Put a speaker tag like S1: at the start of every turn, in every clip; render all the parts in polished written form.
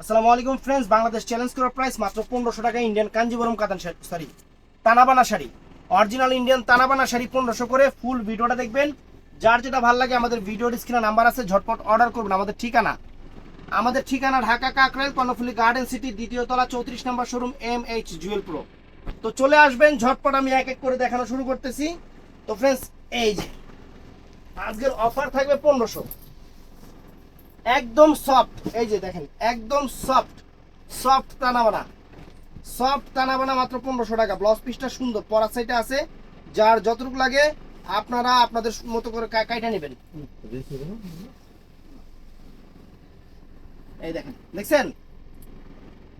S1: আসসালামু আলাইকুম friends, Bangladesh challenge করা প্রাইস মাত্র 1500 টাকা। ইন্ডিয়ান কাঞ্জিবরম কাতান sari, sorry তানাবানা sari, original Indian তানাবানা sari 1500 করে। ফুল ভিডিওটা দেখবেন, যার যেটা ভালো লাগে আমাদের ভিডিওর স্ক্রিনে নাম্বার আছে, ঝটপট অর্ডার করবেন। আমাদের ঠিকানা ঢাকা কাকরাইল কর্ণফুলী গার্ডেন সিটি, দ্বিতীয় তলা, 34 নম্বর শোরুম, MH জুয়েল প্রো। তো চলে আসবেন ঝটপট, আমি এক এক করে দেখানো শুরু করতেছি। তো ফ্রেন্ডস, এই যে আজকের অফার থাকবে 1500, একদম সফট। এই যে দেখেন, একদম সফট সফট তানাবানা, সফট তানাবানা মাত্র 1500 টাকা। ব্লাউজ পিসটা সুন্দর, পরার সাইডে আছে, যার যতটুকু লাগে আপনারা আপনাদের মতো করে কাইটা নেবেন। এই দেখেন, দেখছেন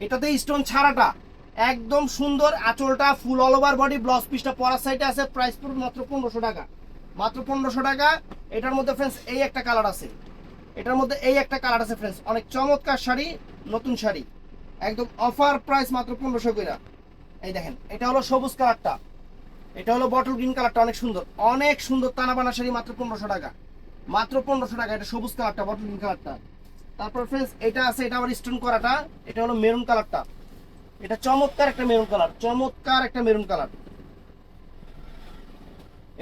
S1: এটাতে স্টোন ছাড়াটা একদম সুন্দর, আঁচলটা ফুল অল ওভার বডি, ব্লাউজ পিসটা পরার সাইডে আছে। প্রাইস পুরো মাত্র 1500 টাকা, মাত্র 1500 টাকা। এটার মধ্যে ফ্রেন্ডস এই একটা কালার আছে, এটার মধ্যে এই একটা কালার আছে ফ্রেন্ডস, অনেক চমৎকার শাড়ি, নতুন শাড়ি, একদম অফার প্রাইস মাত্র 1500 করে। এই দেখেন, এটা হলো সবুজ কালারটা, এটা হলো বটল গ্রিন কালারটা, অনেক সুন্দর, অনেক সুন্দর তানাবানা শাড়ি, মাত্র 1500 টাকা, মাত্র 1500 টাকা। এটা সবুজ কালারটা, বটল গ্রিন কালারটা। তারপর ফ্রেন্ডস এটা আছে, এটা আবার স্টোন করাটা, এটা হলো মেরুন কালারটা, এটা চমৎকার একটা মেরুন কালার, চমৎকার একটা মেরুন কালার,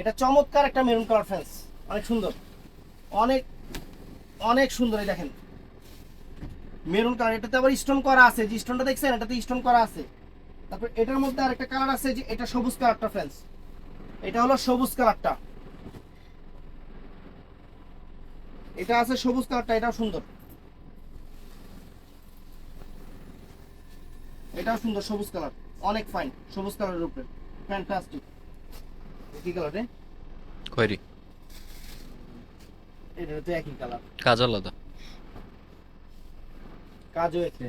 S1: এটা চমৎকার একটা মেরুন কালার ফ্রেন্ডস, অনেক সুন্দর, অনেক অনেক সুন্দর। এই দেখেন মেরুন কালার, এটাতে আবার স্টোন করা আছে, যে স্টোনটা দেখছেন এটাতে স্টোন করা আছে। তারপর এটার মধ্যে আরেকটা কালার আছে, যে এটা সবুজ কালারটা ফ্রেন্ডস, এটা হলো সবুজ কালারটা, এটা আছে সবুজ কালারটা, এটাও সুন্দর, এটাও সুন্দর সবুজ কালার, অনেক ফাইন সবুজ কালারের উপরে, ফ্যান্টাস্টিক। কি কালার রে?
S2: খয়েরি।
S1: এটা তো একই কালার,
S2: কাজ আলাদা।
S1: কাজও একই,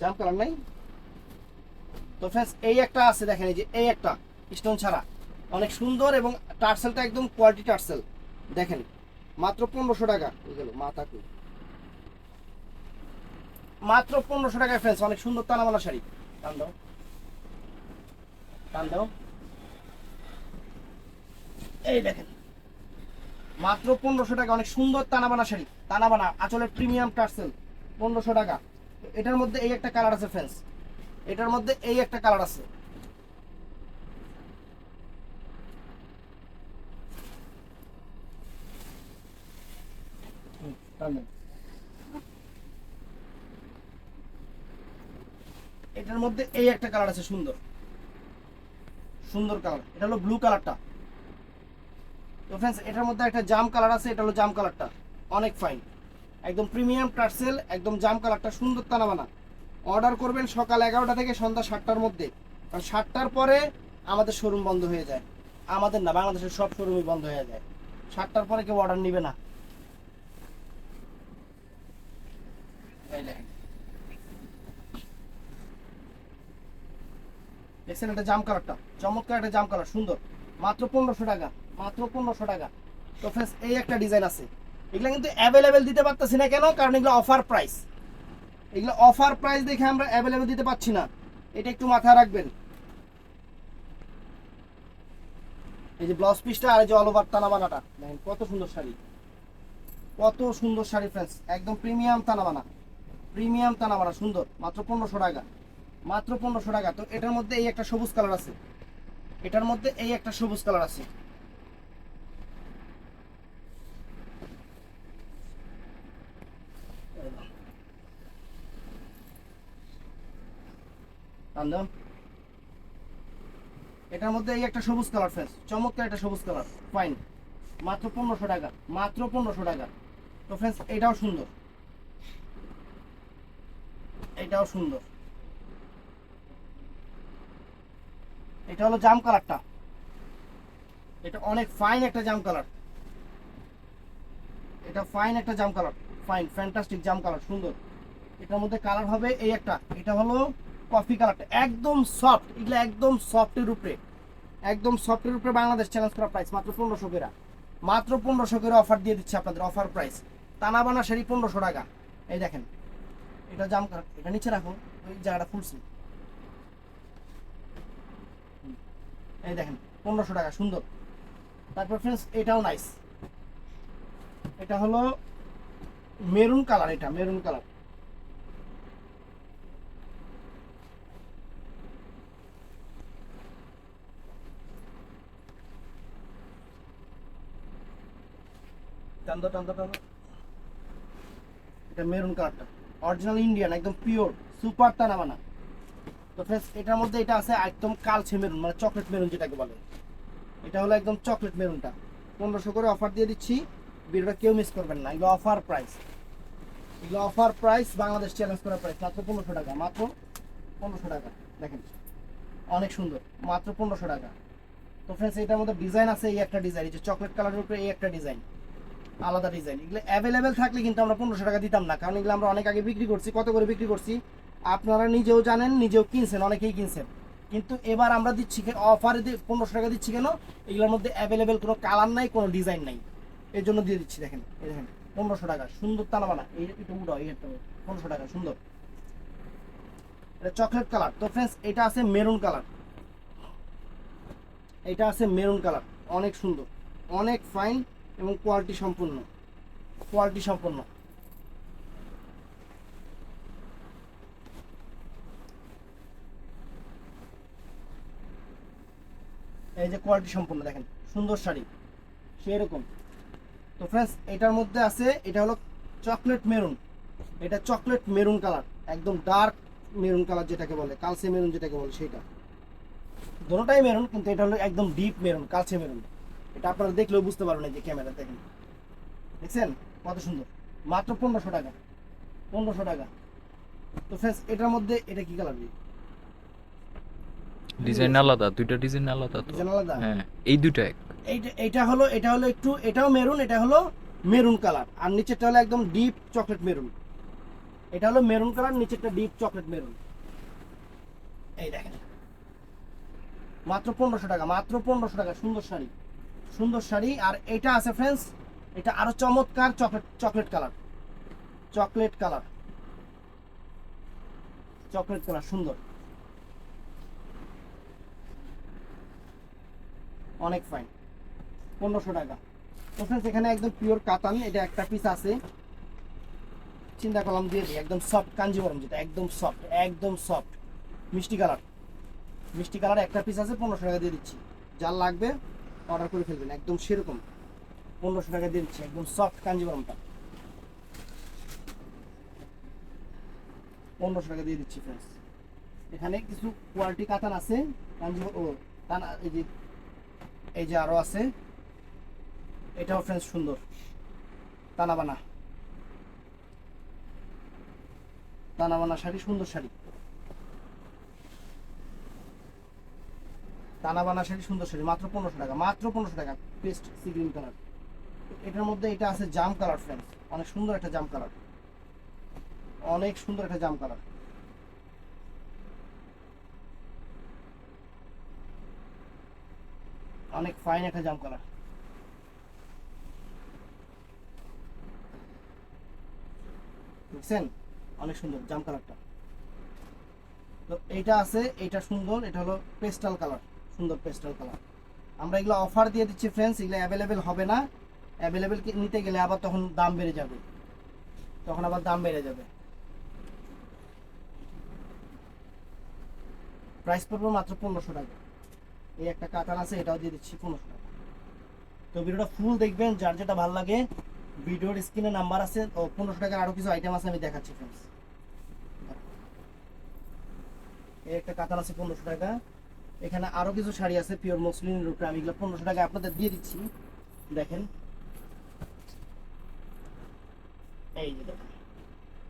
S1: জাম কালার নাই। তো ফ্রেন্ডস এই একটা আছে, দেখেন এই যে এই একটা স্টোন ছাড়া, অনেক সুন্দর, এবং টার্সেলটা একদম কোয়ালিটি টার্সেল, দেখেন মাত্র 1500 টাকা। গেল মাথা কই, মাত্র 1500 টাকায় ফ্রেন্ডস, অনেক সুন্দর তানাবানা শাড়ি। টান দাও, টান দাও, এই দেখেন মাত্র 1500 টাকা, অনেক সুন্দর তানাবানা শাড়ি, তানাবানা আঁচলের প্রিমিয়াম টার্সেল, 1500 টাকা। এটার মধ্যে এই একটা কালার আছে ফ্রেন্ডস, এটার মধ্যে এই একটা কালার আছে, টান দাও। এটার মধ্যে এই একটা কালার আছে, সুন্দর সুন্দর কালার, এটা হলো ব্লু কালারটা। তো ফ্রেন্ডস এটার মধ্যে একটা জাম কালার আছে, এটা হলো জাম কালারটা, অনেক ফাইন, একদম প্রিমিয়াম টার্সেল, একদম জাম কালারটা, সুন্দর তানাবানা। অর্ডার করবেন সকাল 11টা থেকে সন্ধ্যা 7টার মধ্যে, কারণ 7টার পরে আমাদের শোরুম বন্ধ হয়ে যায়, আমাদের না, বাংলাদেশের সব শোরুমই বন্ধ হয়ে যায়, 7টার পরে কেউ অর্ডার নিবে না। এই দেখেন, দেখছেন এটা জাম কালারটা, চমৎকার একটা জাম কালার, সুন্দর, মাত্র 1500 টাকা, মাত্র 1500 টাকা। তো ফ্রেন্ডস এই একটা ডিজাইন আছে, এগুলো কিন্তু অ্যাভেলেবেল দিতে পারতেছি না, কেন? কারণ এগুলো অফার প্রাইস, এগুলো অফার প্রাইস দেখে আমরা অ্যাভেলেবেল দিতে পারছি না, এটা একটু মাথায় রাখবেন। এই যে ব্লাউজ পিসটা, আর এই যে অল ওভার তানাবানাটা, দেখেন কত সুন্দর শাড়ি, কত সুন্দর শাড়ি ফ্রেন্ডস, একদম প্রিমিয়াম তানাবানা, প্রিমিয়াম তানাবানা, সুন্দর, মাত্র 1500 টাকা, মাত্র 1500 টাকা। তো এটার মধ্যে এই একটা সবুজ কালার আছে, এটার মধ্যে এই একটা সবুজ কালার আছে, আনলাম। এটার মধ্যে এই একটা সবুজ কালার ফ্রেন্ডস, চমৎকার একটা সবুজ কালার, ফাইন, মাত্র 1500 টাকা, মাত্র 1500 টাকা। তো ফ্রেন্ডস এটাও সুন্দর, এটাও সুন্দর, এটা হলো জাম কালারটা, এটা অনেক ফাইন একটা জাম কালার, এটা ফাইন একটা জাম কালার, ফাইন ফ্যান্টাস্টিক জাম কালার, সুন্দর। এটার মধ্যে কালার হবে এই একটা, এটা হলো কফি কালারটা, একদম সফট, এগুলো একদম সফটের উপরে, একদম সফটের উপরে। বাংলাদেশ চ্যালেঞ্জ করা প্রাইস মাত্র 1500 করে, মাত্র 1500 করে অফার দিয়ে দিচ্ছে আপনাদের, অফার প্রাইস, তানাবানা শাড়ি 1500 টাকা। এই দেখেন এটা জাম কালার, এটা নিচে রাখো, ওই জায়গাটা ফুলছি, এই দেখেন 1500 টাকা, সুন্দর। তারপর ফ্রেন্ডস এটাও নাইস, এটা হলো মেরুন কালার, এটা মেরুন কালার। টান্দো টান্দো টান্দো, এটা মেরুন কালারটা অরিজিনাল ইন্ডিয়ান, একদম পিওর সুপার টানা বানা। তো ফ্রেন্ডস এটার মধ্যে এটা আছে একদম কালচে মেরুন, মানে চকলেট মেরুন যেটাকে বলে, এটা হলো একদম চকলেট মেরুনটা। 1500 করে অফার দিয়ে দিচ্ছি, ভিডিওটা কেউ মিস করবেন না। এগুলো অফার প্রাইস, এগুলো অফার প্রাইস, বাংলাদেশ চ্যালেঞ্জ করা প্রাইস, মাত্র 1500 টাকা, মাত্র 1500 টাকা। দেখেন অনেক সুন্দর, মাত্র 1500 টাকা। তো ফ্রেন্ডস এটার মধ্যে ডিজাইন আছে, এই একটা ডিজাইন, এই যে চকলেট কালারের উপরে এই একটা ডিজাইন, আলাদা ডিজাইন। এগুলো অ্যাভেলেবেল থাকলে কিন্তু আমরা 1500 টাকা দিতাম না, কারণ এগুলো আমরা অনেক আগে বিক্রি করছি। কত করে বিক্রি করছি আপনারা নিজেও জানেন, নিজেও কিনছেন, অনেকেই কিনছেন। কিন্তু এবার আমরা দিচ্ছি অফারে 1500 টাকা দিচ্ছি কেন, এগুলোর মধ্যে অ্যাভেলেবেল কোনো কালার নাই, কোনো ডিজাইন নাই, এর জন্য দিয়ে দিচ্ছি। দেখেন এই দেখেন 1500 টাকা, সুন্দর তালাবানা, এই এটা উঠাও, এই একটা 1500 টাকা, সুন্দর। এটা চকলেট কালার। তো ফ্রেন্ডস এটা আছে মেরুন কালার, এটা আছে মেরুন কালার, অনেক সুন্দর, অনেক ফাইন এবং কোয়ালিটি সম্পূর্ণ, কোয়ালিটি সম্পূর্ণ। এই যে কোয়ালিটি সম্পূর্ণ, দেখেন সুন্দর শাড়ি সেরকম। তো ফ্রেন্ডস এটার মধ্যে আছে, এটা হলো চকলেট মেরুন, এটা চকলেট মেরুন কালার, একদম ডার্ক মেরুন কালার যেটাকে বলে, কালচে মেরুন যেটাকে বলে সেটা। দুটোটাই মেরুন, কিন্তু এটা হলো একদম ডিপ মেরুন, কালচে মেরুন। এটা আপনারা দেখলেও বুঝতে পারবেন, যে ক্যামেরা দেখেন, দেখছেন কত সুন্দর, মাত্র 1500 টাকা, 1500 টাকা। তো ফ্রেন্ডস এটার মধ্যে এটা কি কালার,
S2: ডিজাইন আলাদা, দুইটা ডিজাইন আলাদা তো।
S1: ডিজাইন আলাদা?
S2: হ্যাঁ, এই দুইটা এক।
S1: এটা হলো একটু, এটাও মেরুন, এটা হলো মেরুন কালার, আর নিচেরটা হলো একদম ডিপ চকলেট মেরুন। এটা হলো মেরুন কালার, নিচেরটা ডিপ চকলেট মেরুন। এই দেখেন মাত্র 1500 টাকা, মাত্র 1500 টাকা, সুন্দর শাড়ি, সুন্দর শাড়ি। আর এটা আছে ফ্রেন্ডস, এটা আরো চমৎকার, chocolate chocolate colour, chocolate colour, chocolate colour, সুন্দর, অনেক ফাইন, 1500 টাকা। তো ফ্রেন্ডস এখানে একদম পিওর কাতান, এটা একটা পিস আছে, চিন্তা করলাম দিয়ে দিই, একদম সফট কাঞ্জিবরম, যেটা একদম সফট, একদম সফট মিষ্টি কালার, মিষ্টি কালার একটা পিস আছে, 1500 টাকা দিয়ে দিচ্ছি। যার লাগবে অর্ডার করে ফেলবেন, একদম সেরকম 1500 টাকা দিয়ে দিচ্ছি, একদম সফট কাঞ্জিবরমটা 1500 টাকা দিয়ে দিচ্ছি ফ্রেন্ডস। এখানে কিছু কোয়ালিটি কাতান আছে, কাঞ্জিবরম ও কানা, এই যে আরো আছে, এটাও ফ্রেন্ডস সুন্দর, তানাবানা, তানাবানা শাড়ি, সুন্দর শাড়ি, তানাবানা শাড়ি, সুন্দর শাড়ি, মাত্র 1500 টাকা, মাত্র 1500 টাকা। পেস্ট সি গ্রিন কালার, এটার মধ্যে এটা আছে জাম কালার ফ্রেন্ডস, অনেক সুন্দর একটা জাম কালার, অনেক সুন্দর একটা জাম কালার, অনেক ফাইন একটা জাম কালার। বুঝছেন, অনেক সুন্দর জাম কালারটা। তো এইটা আছে, এটা সুন্দর, এটা হলো পেস্টাল কালার, সুন্দর পেস্টাল কালার। আমরা এগুলো অফার দিয়ে দিচ্ছি ফ্রেন্ডস, এগুলো অ্যাভেলেবেল হবে না, অ্যাভেলেবেল নিতে গেলে আবার তখন দাম বেড়ে যাবে, তখন আবার দাম বেড়ে যাবে। প্রাইস পড়বে মাত্র 1500 টাকা। এই একটা কাতান আছে, এটাও দিয়ে দিচ্ছি 1500 টাকা। তো ভিডিওটা ফুল দেখবেন, যার যেটা ভালো লাগে, ভিডিওর স্ক্রিনে নাম্বার আছে, ও 1500 টাকার আরো কিছু আইটেম আছে, আমি দেখাচ্ছি ফ্রেন্ডস। এই একটা কাতান আছে 1500 টাকা, এখানে আরো কিছু শাড়ি আছে পিওর মসলিনের উপরে, আমি এগুলো 1500 টাকা আপনাদের দিয়ে দিচ্ছি। দেখেন এই যে দেখেন,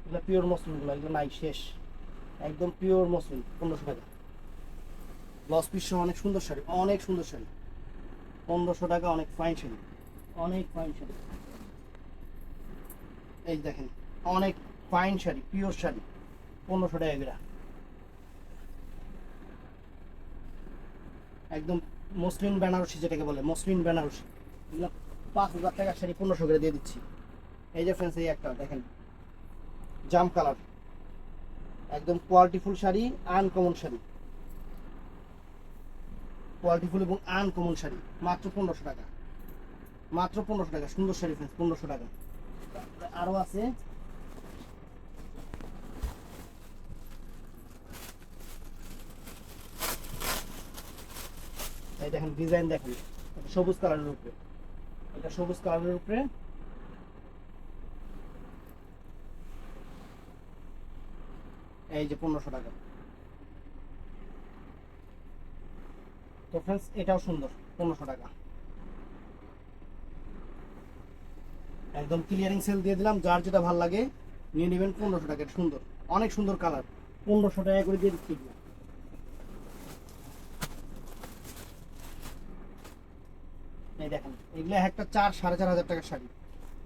S1: এগুলো পিওর মসলিন, গুলো এগুলো নাই শেষ, একদম পিওর মসলিন, 1500 টাকা। ব্লাউজ পিস সহ অনেক সুন্দর শাড়ি, অনেক সুন্দর শাড়ি, 1500 টাকা, অনেক ফাইন শাড়ি, অনেক ফাইন শাড়ি। এই দেখেন অনেক ফাইন শাড়ি, পিওর শাড়ি, 1500 টাকা এগুলা, একদম মসলিন বেনারসি যেটাকে বলে, মসলিন বেনারসি। এগুলো 5000 টাকার শাড়ি 1500 করে দিয়ে দিচ্ছি। এই যে ফ্রেন্ডস এই একটা দেখেন জাম কালার, একদম কোয়ালিটিফুল শাড়ি, আনকমন শাড়ি, কোয়ালিটিফুল এবং আনকমন শাড়ি, মাত্র 1500 টাকা, মাত্র 1500 টাকা, সুন্দর শাড়ি ফ্রেন্ডস, 1500 টাকা। আরো আছে, এই দেখেন ডিজাইন দেখেন, এটা সবুজ কালারের উপরে, এটা সবুজ কালারের উপরে, এই যে 1500 টাকা। তো फ्रेंड्स এটাও সুন্দর, 1500 টাকা। একদম ক্লিয়ারিং সেল দিয়ে দিলাম, যার যেটা ভালো লাগে নিয়ে নেবেন। 1500 টাকা, এটা সুন্দর, অনেক সুন্দর কালার, 1500 টাকা করে দিয়ে দিচ্ছি এগুলো। এই দেখেন এগুলো একটা 4-4500 টাকার শাড়ি,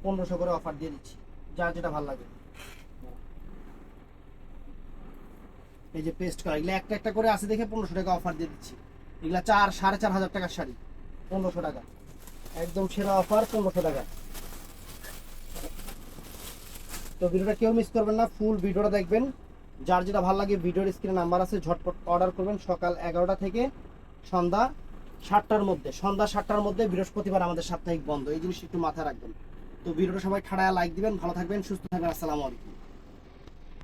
S1: 1500 করে অফার দিয়ে দিচ্ছি, যার যেটা ভালো লাগে। এই যে পেস্ট কালার, এগুলো একটা একটা করে আছে দেখে 1500 টাকা অফার দিয়ে দিচ্ছি। এগুলা 4-4500 টাকার শাড়ি, 1500 টাকা, একদম সেরা অফার, 1500 টাকা। তো ভিডিওটা কেউ মিস করবেন না, ফুল ভিডিওটা দেখবেন, যার যেটা ভালো লাগে ভিডিওর স্ক্রিনে নাম্বার আছে, ঝটপট অর্ডার করবেন। সকাল 11টা থেকে সন্ধ্যা 7টার মধ্যে, সন্ধ্যা 7টার মধ্যে। বৃহস্পতিবার আমাদের সাপ্তাহিক বন্ধ, এই জিনিসটা একটু মাথায় রাখবেন। তো ভিডিওটা সবাই ঠাড়ায় লাইক দিবেন, ভালো থাকবেন, সুস্থ থাকবেন, আসসালামু আলাইকুম।